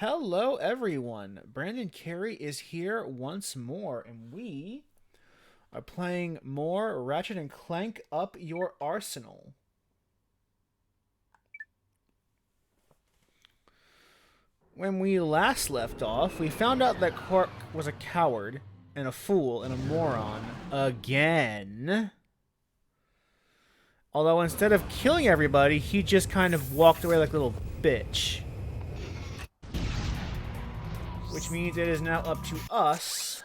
Hello, everyone. Brandon Carey is here once more, and we are playing more Ratchet and Clank Up Your Arsenal. When we last left off, we found out that Quark was a coward and a fool and a moron again. Although instead of killing everybody, he just kind of walked away like a little bitch. Which means it is now up to us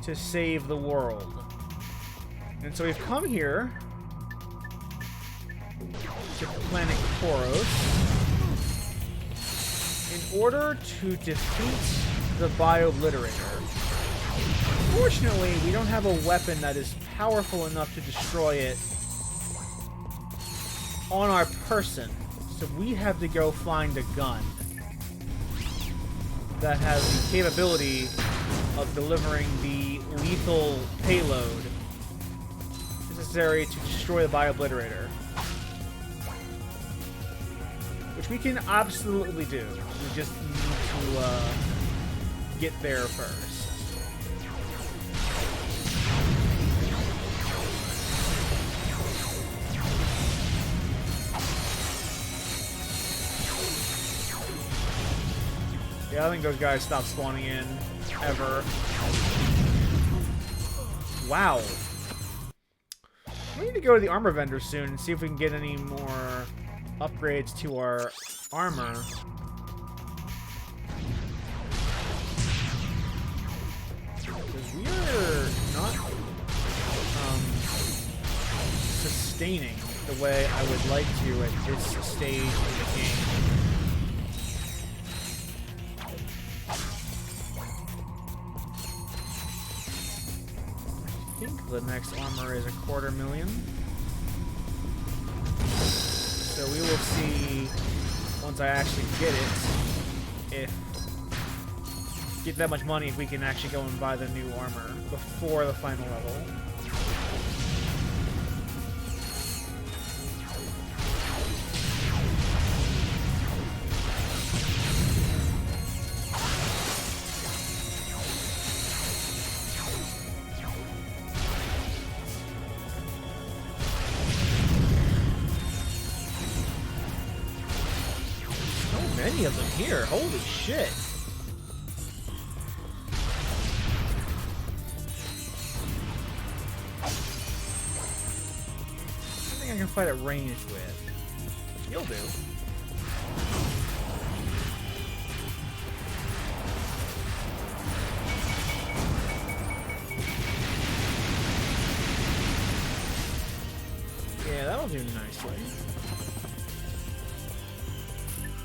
to save the world. And so we've come here to planet Koros in order to defeat the Biobliterator. Unfortunately, we don't have a weapon that is powerful enough to destroy it on our person. So we have to go find a gun that has the capability of delivering the lethal payload necessary to destroy the Biobliterator. Which we can absolutely do. We just need to get there first. Yeah, I think those guys stopped spawning in ever. Wow. We need to go to the armor vendor soon and see if we can get any more upgrades to our armor. Because we are not sustaining the way I would like to at this stage of the game. I think the next armor is 250,000. So we will see once I actually get it, if get that much money, if we can actually go and buy the new armor before the final level. Many of them here. Holy shit. I think I can fight at range with. You'll do. Yeah, that'll do nicely.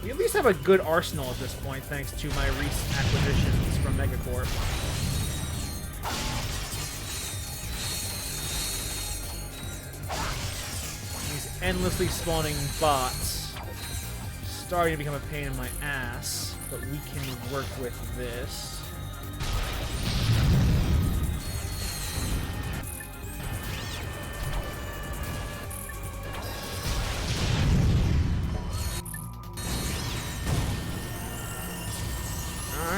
We at least have a good arsenal at this point, thanks to my recent acquisitions from Megacorp. These endlessly spawning bots starting to become a pain in my ass, but we can work with this.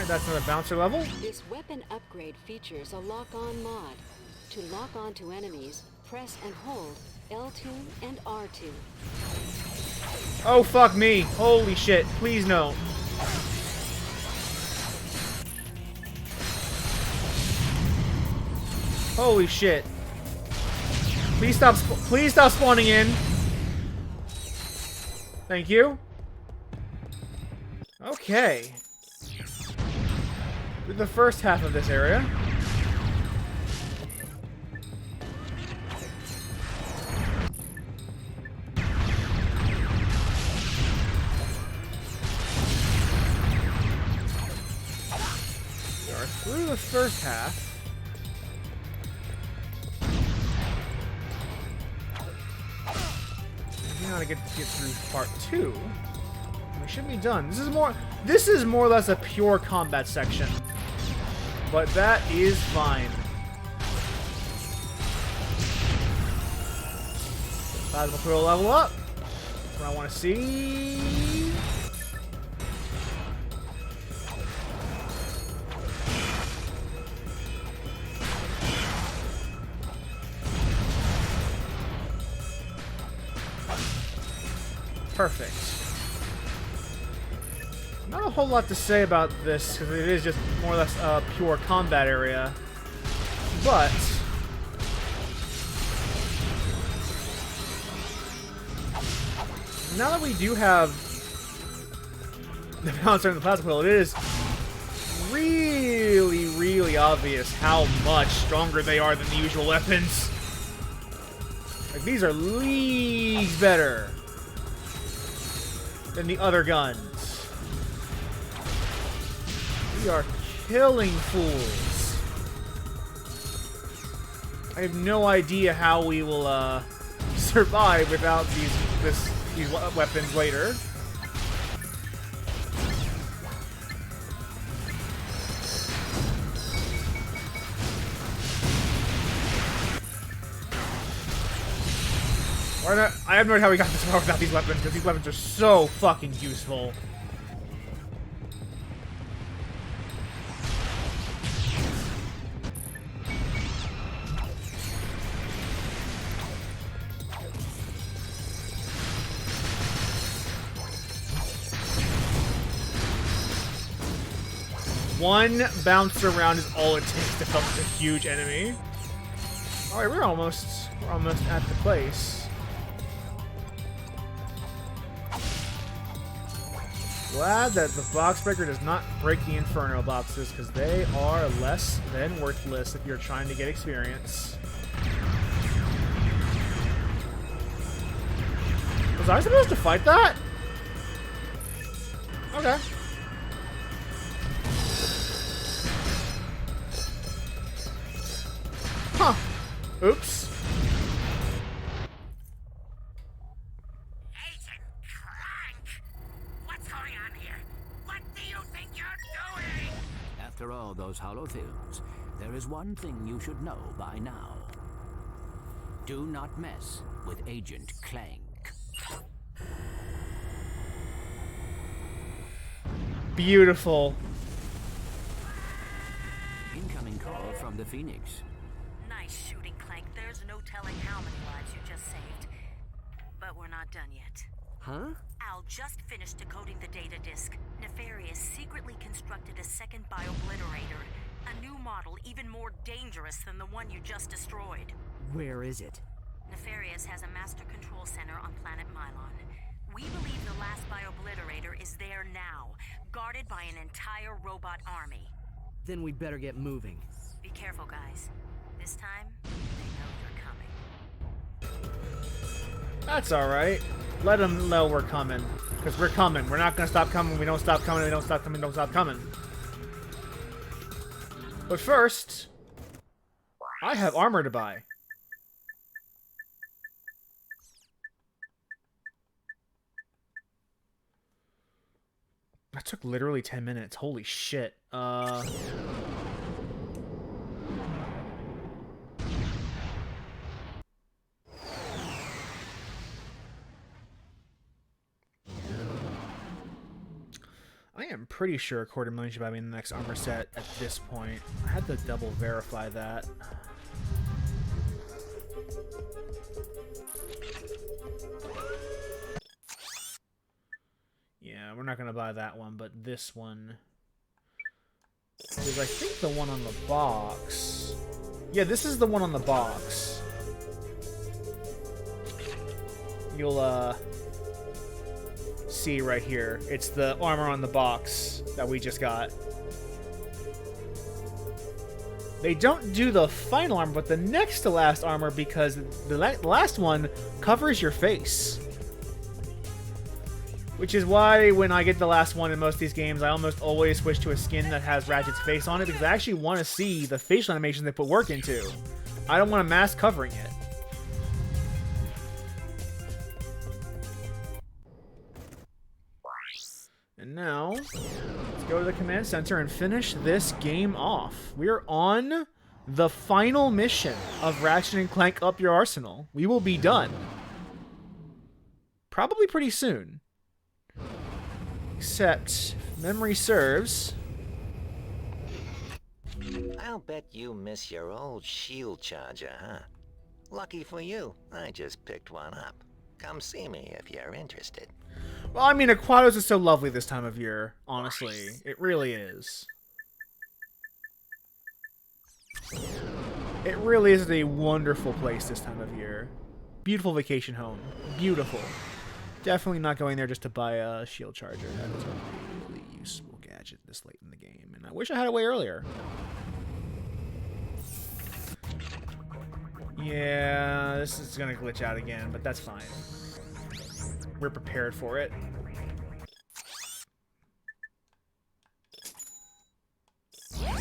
That's another bouncer level. This weapon upgrade features a lock-on mod. To lock on to enemies, press and hold L2 and R2. Oh, fuck me. Holy shit. Please no. Holy shit. Please stop spawning in. Thank you. Okay. With the first half of this area. We are through the first half. We gotta get through part 2. We should be done. This is more or less a pure combat section. But that is fine. Plasma Quill level up. That's what I want to see. Perfect. Not a whole lot to say about this, because it is just more or less a pure combat area. But now that we do have the bouncer and the plasma quill, it is really, really obvious how much stronger they are than the usual weapons. Like, these are leagues better than the other guns. We are killing fools. I have no idea how we will survive without these weapons later. I have no idea how we got this far without these weapons, because these weapons are so fucking useful. One bounce around is all it takes to fuck a huge enemy. Alright, we're almost at the place. Glad that the box breaker does not break the inferno boxes, because they are less than worthless if you're trying to get experience. Was I supposed to fight that? Okay. Huh. Oops. Agent Clank! What's going on here? What do you think you're doing? After all those holofilms, there is one thing you should know by now. Do not mess with Agent Clank. Beautiful. Incoming call from the Phoenix. Nice shooting, Clank. There's no telling how many lives you just saved. But we're not done yet. Huh? Al just finished decoding the data disk. Nefarious secretly constructed a second Biobliterator. A new model even more dangerous than the one you just destroyed. Where is it? Nefarious has a master control center on planet Mylon. We believe the last Biobliterator is there now, guarded by an entire robot army. Then we better get moving. Be careful, guys. This time, they know you're coming. That's alright. Let them know we're coming. Because we're coming. We're not going to stop coming. We don't stop coming. We don't stop coming. Don't stop coming. But first, I have armor to buy. That took literally 10 minutes. Holy shit. I am pretty sure a $250,000 should buy me the next armor set at this point. I had to double verify that. Yeah, we're not going to buy that one, but this one is, I think, the one on the box. Yeah, this is the one on the box. You'll, see right here. It's the armor on the box that we just got. They don't do the final armor, but the next to last armor, because the last one covers your face. Which is why when I get the last one in most of these games, I almost always switch to a skin that has Ratchet's face on it, because I actually want to see the facial animation they put work into. I don't want a mask covering it. And now, let's go to the command center and finish this game off. We are on the final mission of Ratchet and Clank Up Your Arsenal. We will be done. Probably pretty soon. Except, if memory serves, I'll bet you miss your old shield charger, huh? Lucky for you, I just picked one up. Come see me if you're interested. Well, I mean, Aquatos is so lovely this time of year, honestly. It really is. It really is a wonderful place this time of year. Beautiful vacation home. Beautiful. Definitely not going there just to buy a shield charger. That is a really useful gadget this late in the game, and I wish I had it way earlier. Yeah, this is gonna glitch out again, but that's fine. We're prepared for it.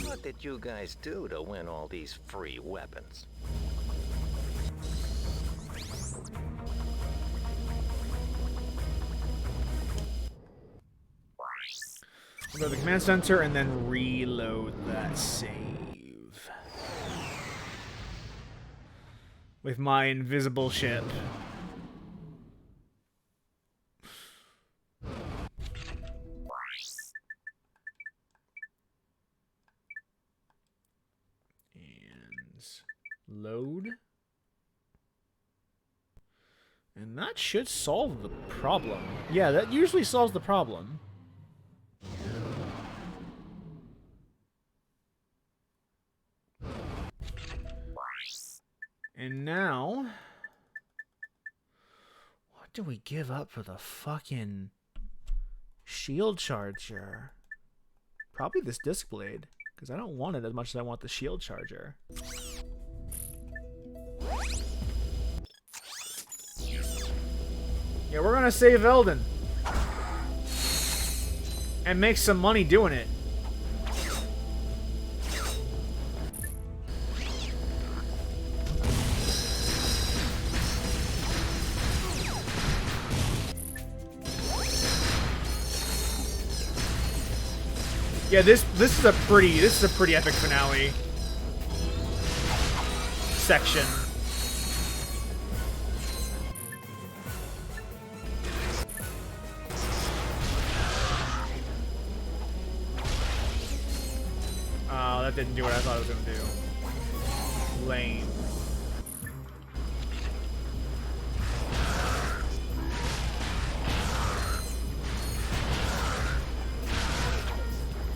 What did you guys do to win all these free weapons? We'll go to the command center and then reload that save. With my invisible ship. Load. And that should solve the problem. Yeah, that usually solves the problem. And now... what do we give up for the fucking shield charger? Probably this disc blade. Because I don't want it as much as I want the shield charger. Yeah, we're gonna save Eldon. And make some money doing it. Yeah, this is a pretty epic finale section. Oh, that didn't do what I thought it was gonna do. Lame.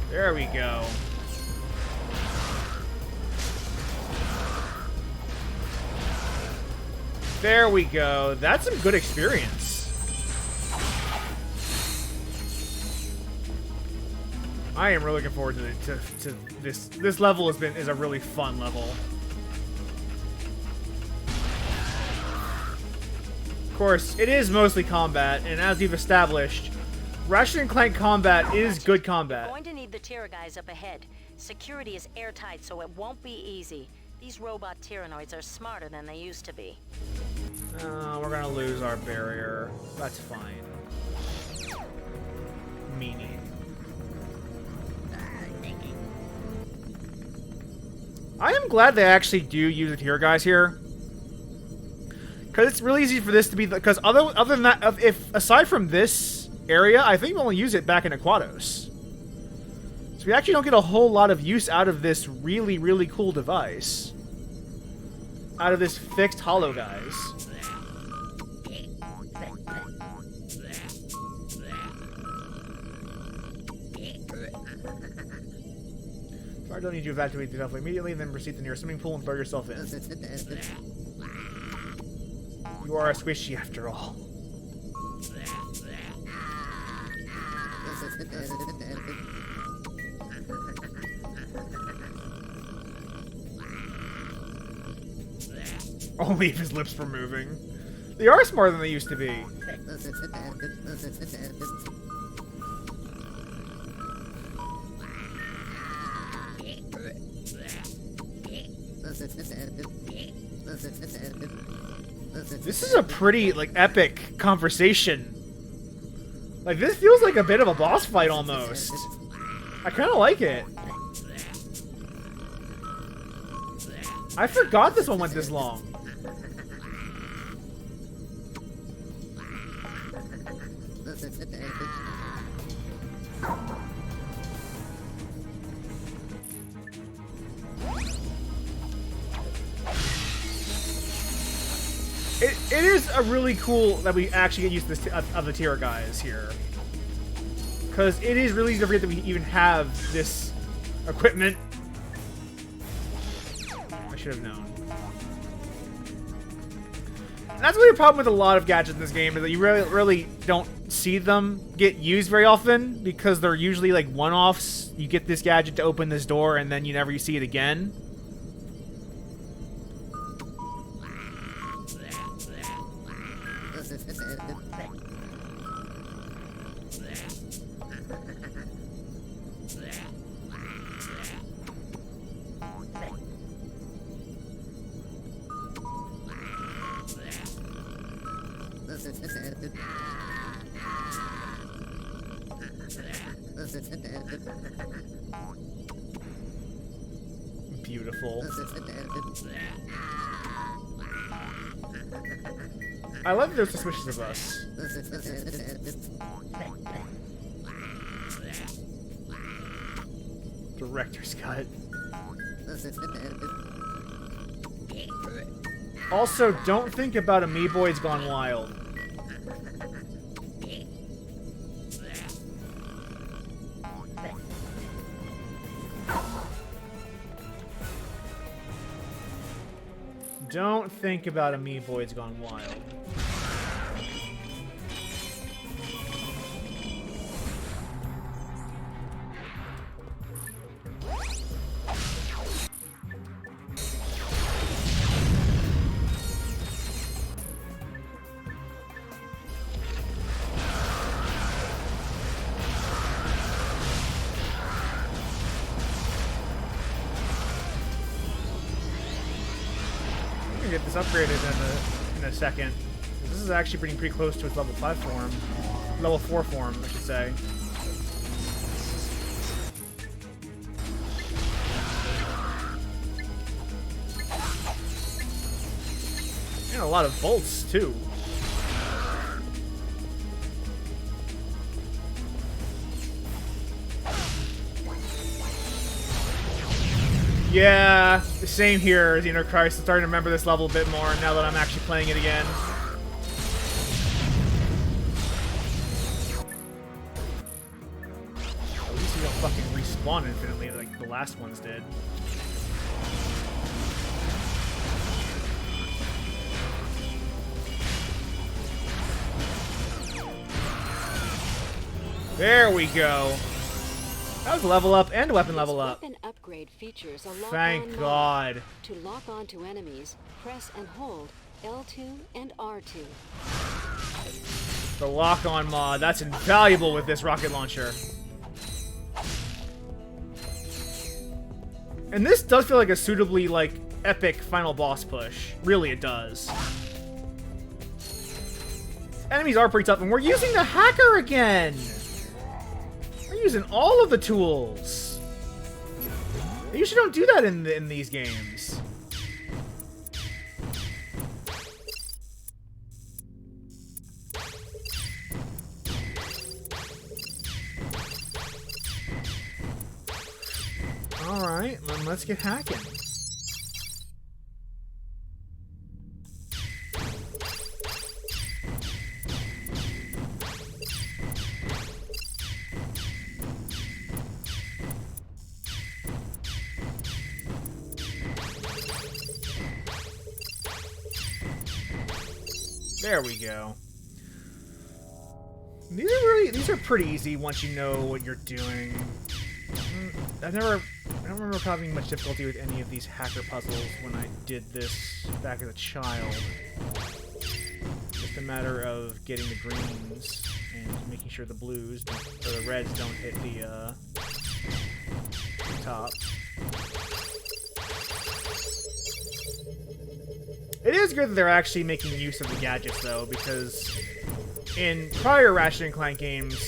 There we go. There we go. That's some good experience. I am really looking forward to this. This level is a really fun level. Of course, it is mostly combat, and as we've established, Ratchet and Clank combat is good combat. We're going to need the Terra guys up ahead. Security is airtight, so it won't be easy. These robot Tyrannoids are smarter than they used to be. We're gonna lose our barrier. That's fine. Meanie. I am glad they actually do use the tier guys here. Because it's really easy for this to be... Because other than that, if aside from this area, I think we only use it back in Aquatos. So we actually don't get a whole lot of use out of this really, really cool device. Out of this fixed holo guys. I don't need you to evacuate yourself immediately, then proceed to the nearest swimming pool and throw yourself in. You are a squishy after all. Only if his lips were moving. They are smarter than they used to be. This is a pretty, like, epic conversation. Like, this feels like a bit of a boss fight, almost. I kind of like it. I forgot this one went this long. it is a really cool that we actually get used to this of the tier guys here. Because it is really easy to forget that we even have this equipment. I should have known. And that's really a problem with a lot of gadgets in this game, is that you really don't see them get used very often, because they're usually like one-offs. You get this gadget to open this door, and then you never see it again. Beautiful. I love that they're suspicious of us. Director's cut. Also, don't think about Amoeboids Gone Wild. Don't think about Amoeboids Gone Wild. Get this upgraded in a second. This is actually pretty close to its level 5 form. Level 4 form, I should say. And a lot of bolts, too. Yeah, same here as Christ. I'm starting to remember this level a bit more now that I'm actually playing it again. At least you don't fucking respawn infinitely like the last ones did. There we go. That was a level up and a weapon level up. Weapon upgrade features a lock-on Thank mod. God. To lock on to enemies, press and hold L2 and R2. The lock-on mod. That's invaluable with this rocket launcher. And this does feel like a suitably, like, epic final boss push. Really, it does. Enemies are pretty tough, and we're using the hacker again! We're using all of the tools. You usually don't do that in these games. All right, then let's get hacking. There we go. These are pretty easy once you know what you're doing. I don't remember having much difficulty with any of these hacker puzzles when I did this back as a child. Just a matter of getting the greens and making sure the blues or the reds don't hit the top. It is good that they're actually making use of the gadgets, though, because in prior Ratchet and Clank games,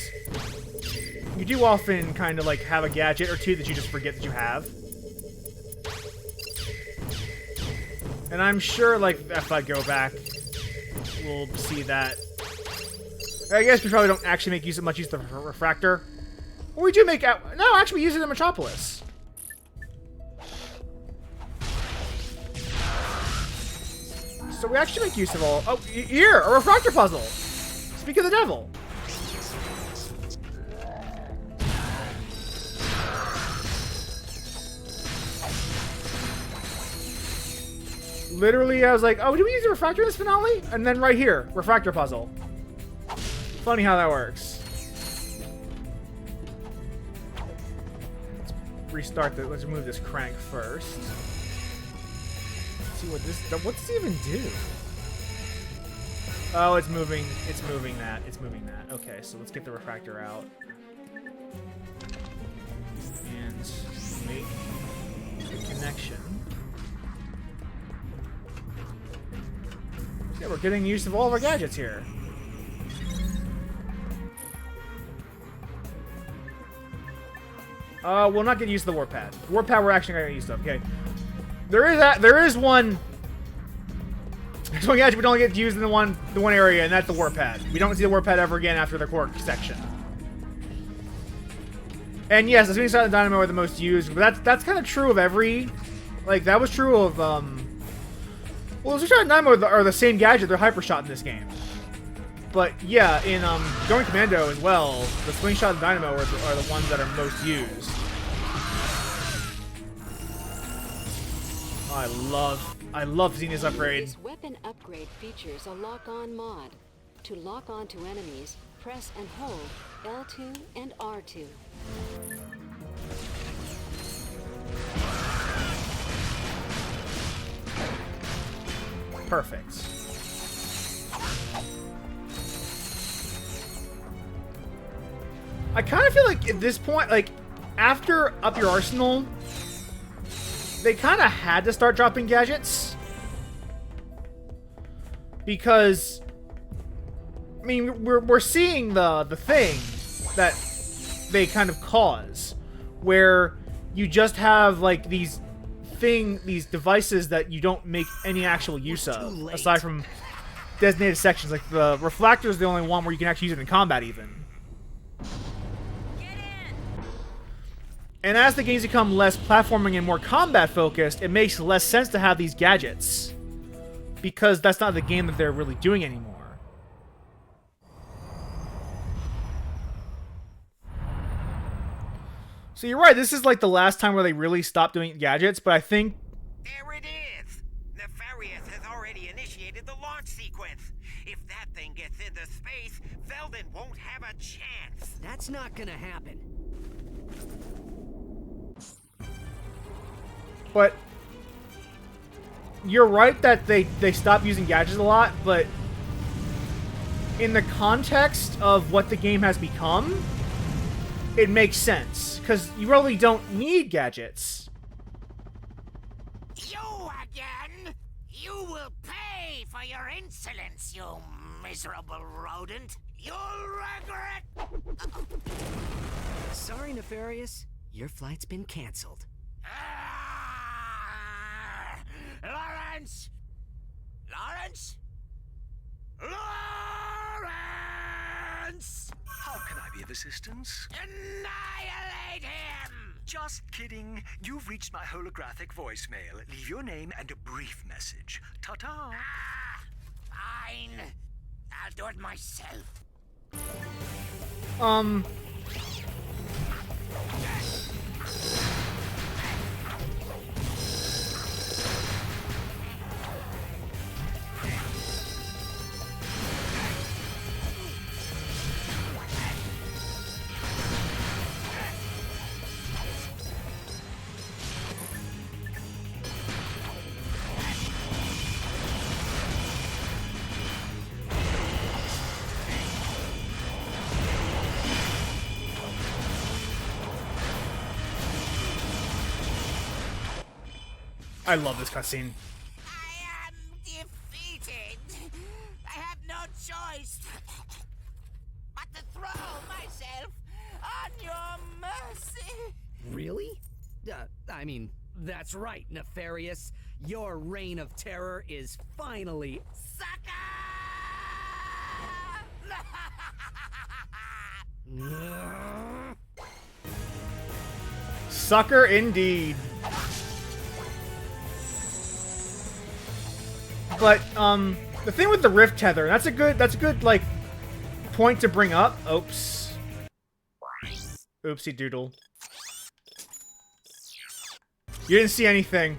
you do often kind of like have a gadget or two that you just forget that you have. And I'm sure, like, if I go back, we'll see that. I guess we probably don't actually make much use of the refractor. Or we do make out. No, actually, we use it in Metropolis. So we actually make use of all... Oh, here! A refractor puzzle! Speak of the devil. Literally, I was like, oh, do we use a refractor in this finale? And then right here, refractor puzzle. Funny how that works. Let's restart the... Let's remove this crank first. Let's see what this... What does it even do? Oh, it's moving. It's moving that. It's moving that. Okay, so let's get the refractor out. And make the connection. Yeah, we're getting use of all of our gadgets here. We'll not get used to the warp pad. The warp pad we're actually gonna get used to. Okay. There is one. There's one gadget we don't get used in the one area, and that's the warp pad. We don't see the warp pad ever again after the core section. And yes, the swing shot and dynamo are the most used, but that's kind of true of every. Like that was true of Well, the swing shot and dynamo are the same gadget. They're hyper shot in this game. But yeah, in Going Commando as well, the swing shot and dynamo are the ones that are most used. Oh, I love seeing this upgrade. This weapon upgrade features a lock-on mod. To lock onto enemies, press and hold L2 and R2. Perfect. I kind of feel like at this point, like, after Up Your Arsenal, they kind of had to start dropping gadgets. Because, I mean, we're seeing the thing that they kind of cause, where you just have, like, these devices that you don't make any actual use of, aside from designated sections. Like, the refractor is the only one where you can actually use it in combat, even. And as the games become less platforming and more combat focused, it makes less sense to have these gadgets. Because that's not the game that they're really doing anymore. So you're right, this is like the last time where they really stopped doing gadgets, but I think... There it is! Nefarious has already initiated the launch sequence. If that thing gets into space, Velden won't have a chance. That's not gonna happen. But you're right that they stopped using gadgets a lot, but in the context of what the game has become, it makes sense, because you really don't need gadgets. You again? You will pay for your insolence, you miserable rodent. You'll regret... Sorry, Nefarious. Your flight's been canceled. Lawrence! Lawrence? Lawrence! How can I be of assistance? Annihilate him! Just kidding. You've reached my holographic voicemail. Leave your name and a brief message. Ta-ta! Fine. I'll do it myself. I love this cutscene. I am defeated. I have no choice but to throw myself on your mercy. Really? I mean, that's right, Nefarious. Your reign of terror is finally... Sucker indeed. But the thing with the rift tether, that's a good like point to bring up. Oops. Oopsie doodle. You didn't see anything.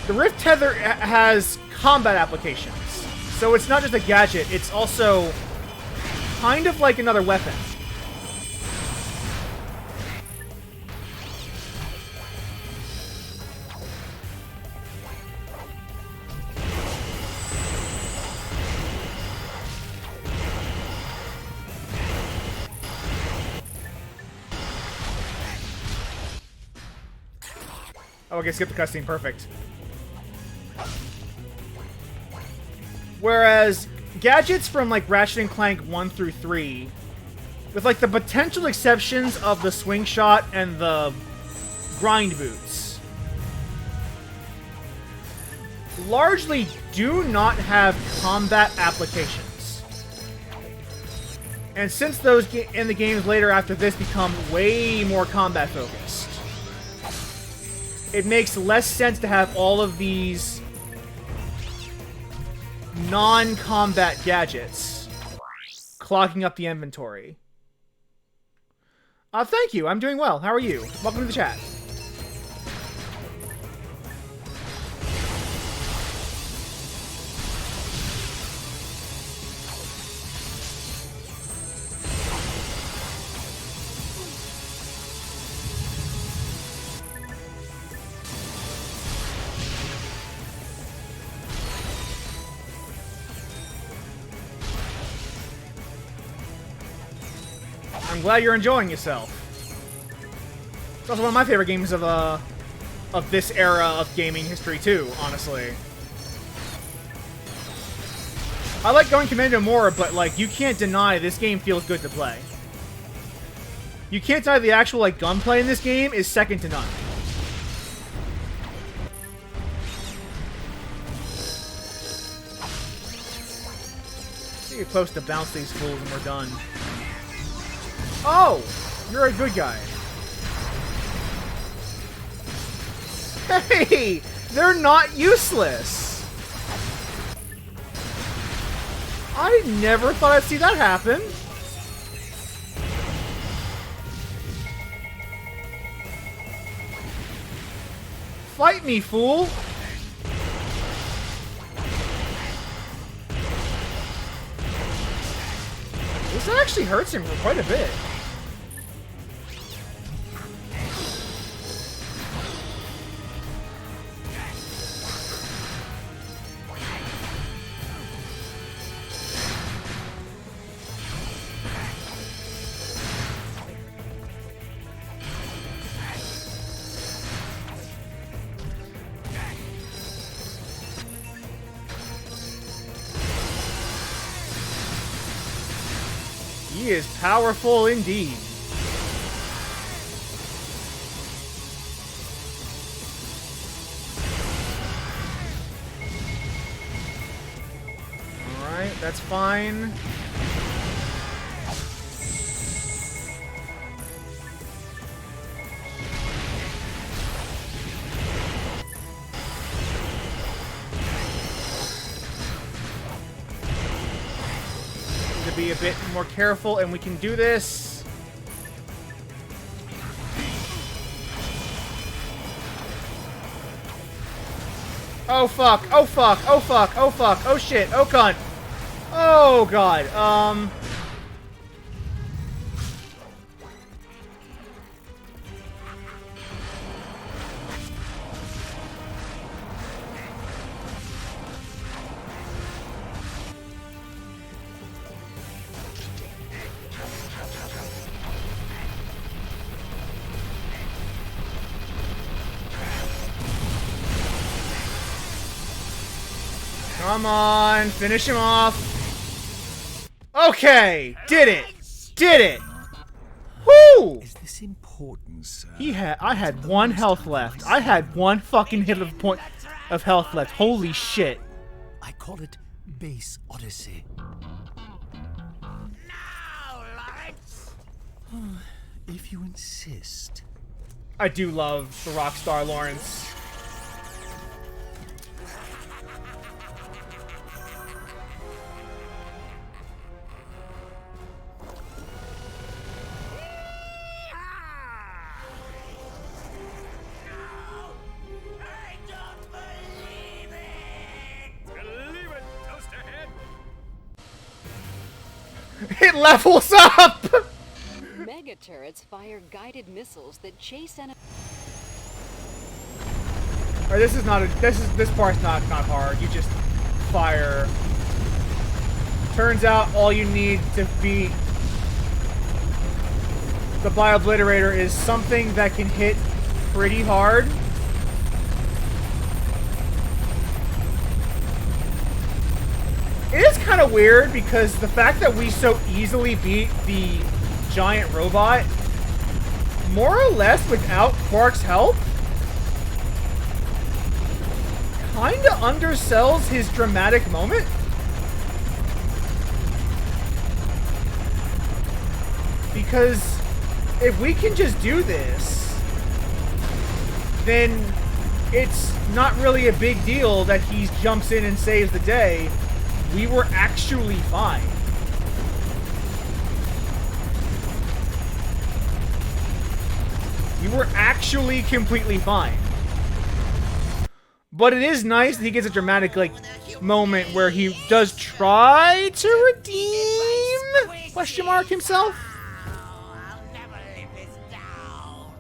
The rift tether has combat applications. So it's not just a gadget, it's also kind of like another weapon. Oh, okay, skip the cutscene. Perfect. Whereas gadgets from like Ratchet and Clank 1 through 3, with like the potential exceptions of the swing shot and the grind boots, largely do not have combat applications. And since those in the games later after this become way more combat focused, it makes less sense to have all of these non-combat gadgets clogging up the inventory. Thank you. I'm doing well. How are you? Welcome to the chat. I'm glad you're enjoying yourself. It's also one of my favorite games of this era of gaming history too, honestly. I like going Commando more, but like you can't deny this game feels good to play. You can't deny the actual like gunplay in this game is second to none. You're supposed to bounce these fools and we're done. Oh! You're a good guy. Hey! They're not useless! I never thought I'd see that happen. Fight me, fool! This actually hurts him quite a bit. He is powerful indeed. Alright, that's fine. Be a bit more careful and we can do this. Oh fuck, oh fuck, oh fuck, oh fuck, oh shit, oh cunt. Oh god, come on, finish him off. Okay, did it. Did it. Woo! Is this important, sir? I had one health left. I had one fucking hit of point of health left. Holy shit. I call it Base Odyssey. Now, Lawrence! If you insist. I do love the Rockstar Lawrence. It levels up! Mega turrets fire guided missiles that chase enemies. Or this part's not hard. You just fire. Turns out all you need to beat the Biobliterator is something that can hit pretty hard. It is kind of weird because the fact that we so easily beat the giant robot, more or less without Quark's help, kinda undersells his dramatic moment. Because if we can just do this, then it's not really a big deal that he jumps in and saves the day. We were actually fine. You were actually completely fine. But it is nice that he gets a dramatic, like, moment where he does try to redeem, question mark, himself. I'll never live this down.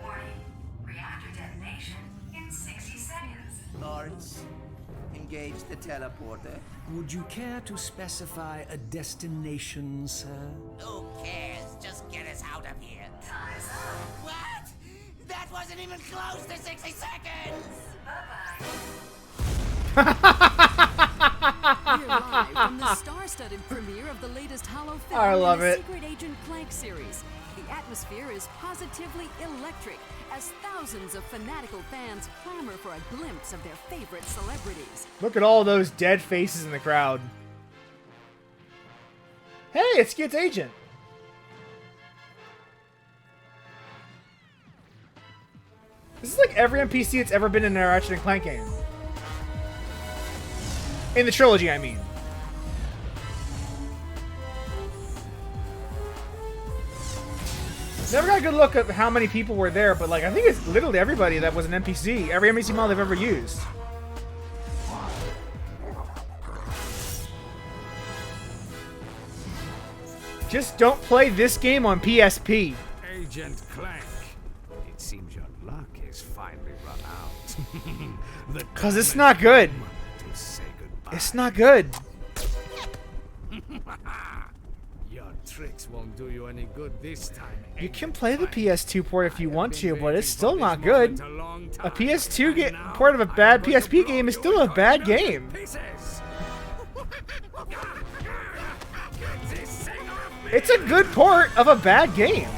Warning. Reactor detonation in 60 seconds. Lawrence, engage the teleporter. Would you care to specify a destination, sir? Who cares? Just get us out of here. Time's up. What? That wasn't even close to 60 seconds! We're live from the star-studded premiere of the latest Halo film I love in the it. Secret Agent Clank series. The atmosphere is positively electric as thousands of fanatical fans clamor for a glimpse of their favorite celebrities. Look at all those dead faces in the crowd. Hey, it's Skid's agent. This is like every NPC that's ever been in a Ratchet and Clank game. In the trilogy, I mean. Never got a good look at how many people were there, but like I think it's literally everybody that was an NPC. Every NPC model they've ever used. Just don't play this game on PSP. Agent Clank. It seems your luck is finally run out. Cause it's not good. To say goodbye. It's not good. Your tricks won't do you any good this time. You can play the PS2 port if you want to, but it's still not good. A PS2 port of a bad PSP game is still a bad game. It's a good port of a bad game.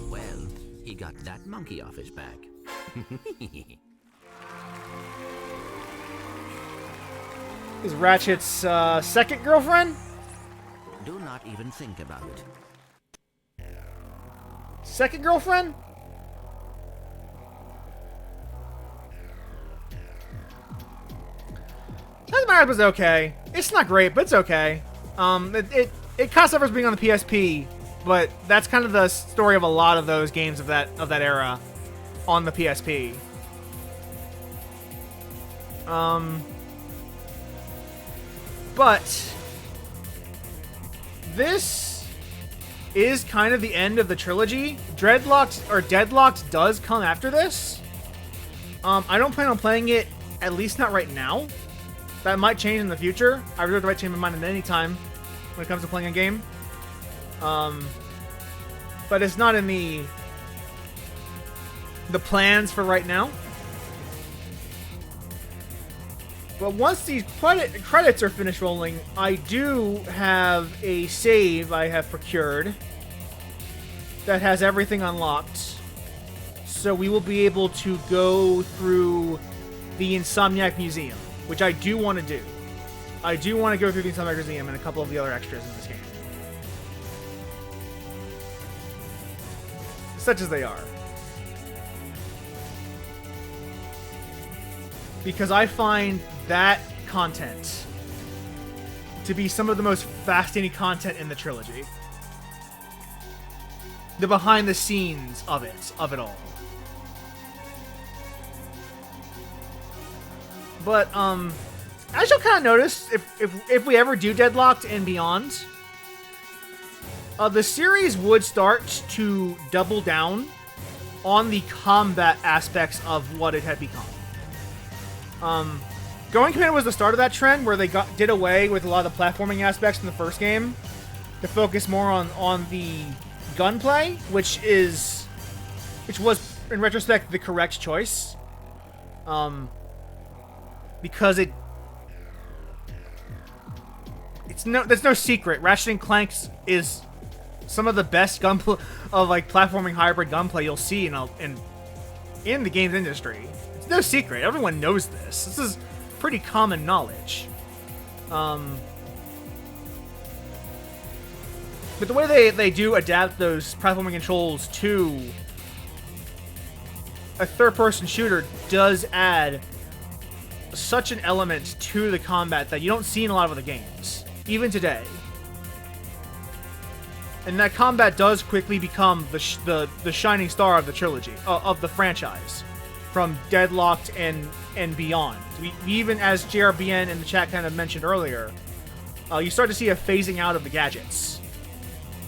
Well, he got that monkey off his back. Is Ratchet's second girlfriend? Do not even think about it. Second girlfriend? Doesn't matter, it was okay. It's not great, but it's okay. It kind of suffers being on the PSP, but that's kind of the story of a lot of those games of that era on the PSP. But this is kind of the end of the trilogy. Deadlocked does come after this. I don't plan on playing it, at least not right now. That might change in the future. I reserve the right to change my mind at any time when it comes to playing a game. But it's not in the plans for right now. But once these credits are finished rolling, I do have a save I have procured that has everything unlocked. So we will be able to go through the Insomniac Museum, which I do want to do. I do want to go through the Atomic Museum and a couple of the other extras in this game. Such as they are. Because I find that content to be some of the most fascinating content in the trilogy. The behind the scenes of it all. But, as you'll kind of notice, if we ever do Deadlocked and Beyond, the series would start to double down on the combat aspects of what it had become. Going Command was the start of that trend, where they did away with a lot of the platforming aspects from the first game to focus more on the gunplay, which was in retrospect the correct choice, because there's no secret. Ratchet and Clank is some of the best gunplay of like platforming hybrid gunplay you'll see in the games industry. It's no secret. Everyone knows this. This is pretty common knowledge. But the way they do adapt those platforming controls to a third-person shooter does add such an element to the combat that you don't see in a lot of other games, even today. And that combat does quickly become the shining star of the trilogy, of the franchise, from Deadlocked and beyond. We even, as JRBN in the chat kind of mentioned earlier, you start to see a phasing out of the gadgets.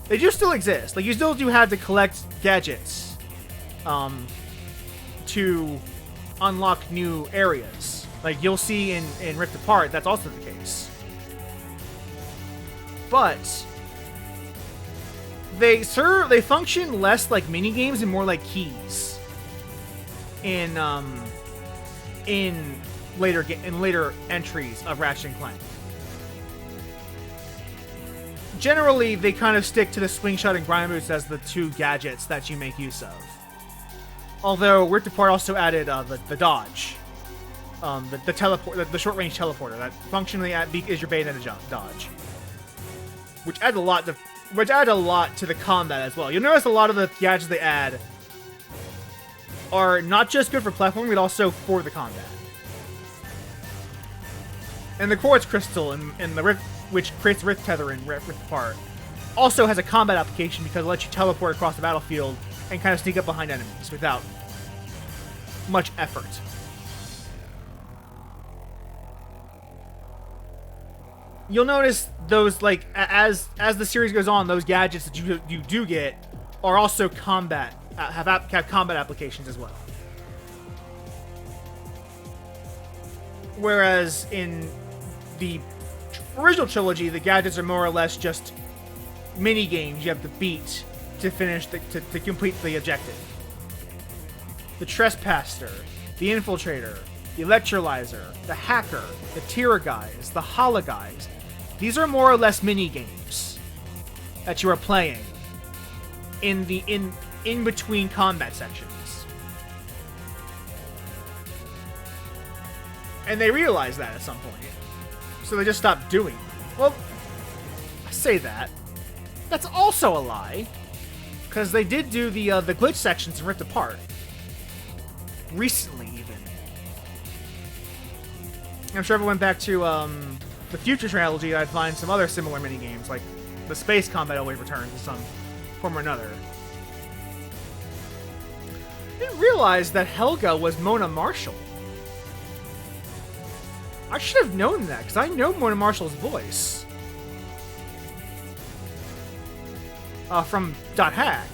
They do still exist. Like, you still do have to collect gadgets to unlock new areas. Like, you'll see in Rift Apart, that's also the case. But they function less like minigames and more like keys in later entries of Ratchet and Clank. Generally, they kind of stick to the slingshot and grind boots as the two gadgets that you make use of. Although Rift Apart also added the dodge, the teleport, the short range teleporter that functionally is your Bayonetta dodge, which adds a lot to the combat as well. You'll notice a lot of the gadgets they add are not just good for platforming, but also for the combat. And the Quartz Crystal in the Rift, which creates Rift Tether in Rift Apart, also has a combat application because it lets you teleport across the battlefield and kind of sneak up behind enemies without much effort. You'll notice those, like, as the series goes on, those gadgets that you do get are also combat, have combat applications as well. Whereas in the original trilogy, the gadgets are more or less just mini games you have to beat to finish to complete the objective. The Trespasser, the Infiltrator, the Electrolyzer, the Hacker, the Tira guys, the Hala guys. These are more or less mini games that you are playing in the in between combat sections. And they realized that at some point. So they just stopped doing it. Well, I say that. That's also a lie. Because they did do the glitch sections in Rift Apart. Recently, even. I'm sure if I went back to the Future Trilogy, I'd find some other similar minigames, like the space combat always returns in some form or another. I didn't realize that Helga was Mona Marshall. I should have known that, because I know Mona Marshall's voice. From .hack.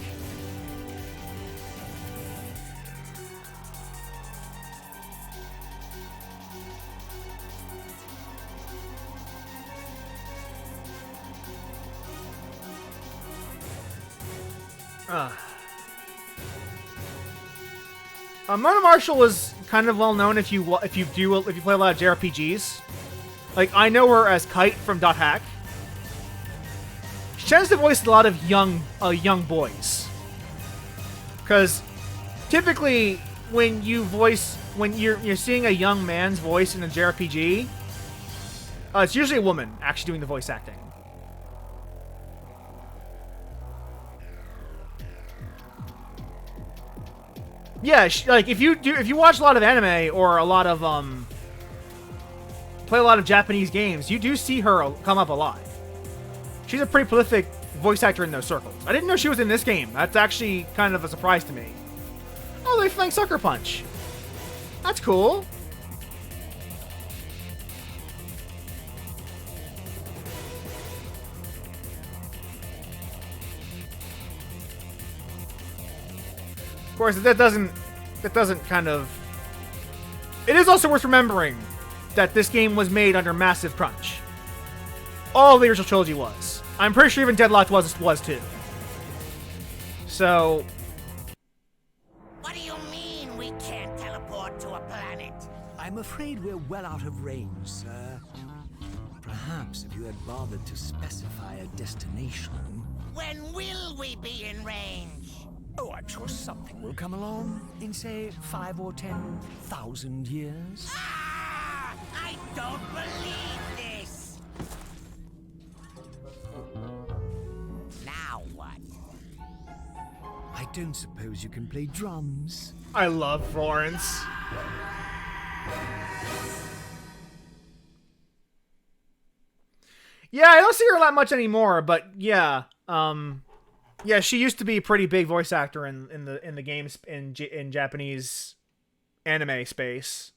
Mona Marshall is kind of well known if you play a lot of JRPGs. Like, I know her as Kite from .hack. She tends to voice a lot of young boys. Because typically when you're seeing a young man's voice in a JRPG, It's usually a woman actually doing the voice acting. Yeah, like if you watch a lot of anime or a lot of play a lot of Japanese games, you do see her come up a lot. She's a pretty prolific voice actor in those circles. I didn't know she was in this game. That's actually kind of a surprise to me. Oh, they flanked Sucker Punch. That's cool. Of course, that doesn't kind of... It is also worth remembering that this game was made under massive crunch. All the original trilogy was. I'm pretty sure even Deadlocked was too. So... What do you mean we can't teleport to a planet? I'm afraid we're well out of range, sir. Perhaps if you had bothered to specify a destination... When will we be in range? Oh, I'm sure something will come along in, say, 5 or 10,000 years. Ah! I don't believe this! Now what? I don't suppose you can play drums. I love Florence. Yeah, I don't see her that much anymore, but yeah, yeah, she used to be a pretty big voice actor in the games in Japanese anime space.